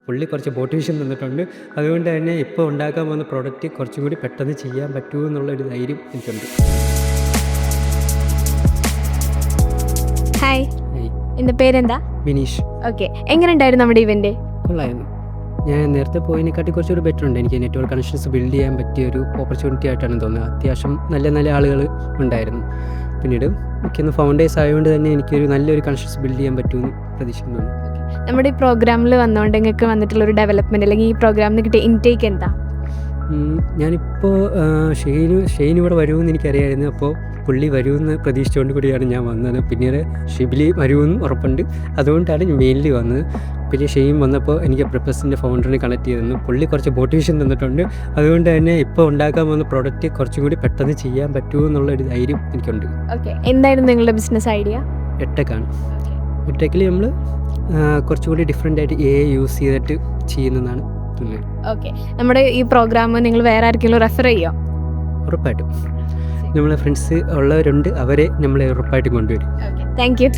പുള്ളി കുറച്ച് മോട്ടിവേഷൻ തന്നിട്ടുണ്ട്. അതുകൊണ്ട് തന്നെ ഇപ്പോൾ ഉണ്ടാക്കാൻ പോകുന്ന പ്രൊഡക്റ്റ് കുറച്ചും കൂടി പെട്ടെന്ന് ചെയ്യാൻ പറ്റുമോ എന്നുള്ളൊരു ധൈര്യം എനിക്കുണ്ട്. ഹായ്, ഏയ്, എൻ്റെ പേരെന്താ? ബിനീഷ്. ഓക്കെ, എങ്ങനെ ഉണ്ടായിരുന്നു നമ്മുടെ ഇവന്റ്? കൊള്ളായിരുന്നു. ഞാൻ നേരത്തെ പോയതിനെക്കാട്ടി കുറച്ചൊരു ബെറ്റർ ഉണ്ട്. എനിക്ക് നെറ്റ്വർക്ക് കണക്ഷൻസ് ബിൽഡ് ചെയ്യാൻ പറ്റിയ ഒരു ഓപ്പർച്യൂണിറ്റി ആയിട്ടാണ് തോന്നുന്നത്. അത്യാവശ്യം നല്ല നല്ല ആളുകൾ ഉണ്ടായിരുന്നു. പിന്നീട് എനിക്കൊന്ന് ഫൗണ്ടേഴ്സ് ആയതുകൊണ്ട് തന്നെ എനിക്കൊരു നല്ലൊരു കണക്ഷൻസ് ബിൽഡ് ചെയ്യാൻ പറ്റുമെന്ന് പ്രതീക്ഷിക്കുന്നു. നമ്മുടെ ഈ പ്രോഗ്രാമിൽ വന്നുകൊണ്ട് നിങ്ങൾക്ക് വന്നിട്ടുള്ള ഒരു ഡെവലപ്മെന്റ് അല്ലെങ്കിൽ ഈ പ്രോഗ്രാമിന് കിട്ടിയ ഇൻടേക്ക് എന്താ? ഞാനിപ്പോൾ ഷെയ്ൻ ഇവിടെ വരുമെന്ന് എനിക്കറിയായിരുന്നു. അപ്പോൾ പുള്ളി വരുമെന്ന് പ്രതീക്ഷിച്ചുകൊണ്ട് കൂടിയാണ് ഞാൻ വന്നത്. പിന്നീട് ഷിബിലി വരുമെന്ന് ഉറപ്പുണ്ട്. അതുകൊണ്ടാണ് ഞാൻ മെയിൻലി വന്നത്. പിന്നെ ഷെയ്ൻ വന്നപ്പോൾ എനിക്ക് പ്രിപ്പസിൻ്റെ ഫൗണ്ടറിനെ കണക്ട് ചെയ്തിരുന്നു. പുള്ളി കുറച്ച് മോട്ടിവേഷൻ തന്നിട്ടുണ്ട്. അതുകൊണ്ട് തന്നെ ഇപ്പോൾ ഉണ്ടാക്കാൻ പോകുന്ന പ്രൊഡക്റ്റ് കുറച്ചും കൂടി പെട്ടെന്ന് ചെയ്യാൻ പറ്റുമോ എന്നുള്ളൊരു ധൈര്യം എനിക്കുണ്ട്. ഓക്കെ, എന്തായിരുന്നു നിങ്ങളുടെ ബിസിനസ് ഐഡിയ? എട്ടെക്കാണ്. എട്ടെക്കിൽ നമ്മൾ കുറച്ചുകൂടി ഡിഫറെൻ്റ് ആയിട്ട് AI യൂസ് ചെയ്തിട്ട് ചെയ്യുന്നതാണ് തോന്നുന്നത്. ഓക്കെ, നമ്മുടെ ഈ പ്രോഗ്രാം നിങ്ങൾ വേറെ ആർക്കെങ്കിലും റെഫർ ചെയ്യോ? ഉറപ്പായിട്ടും നമ്മളെ ഫ്രണ്ട്സ് ഉള്ളവരുണ്ട്, അവരെ നമ്മളെ ഉറപ്പായിട്ടും കൊണ്ടുവരും. Thank you.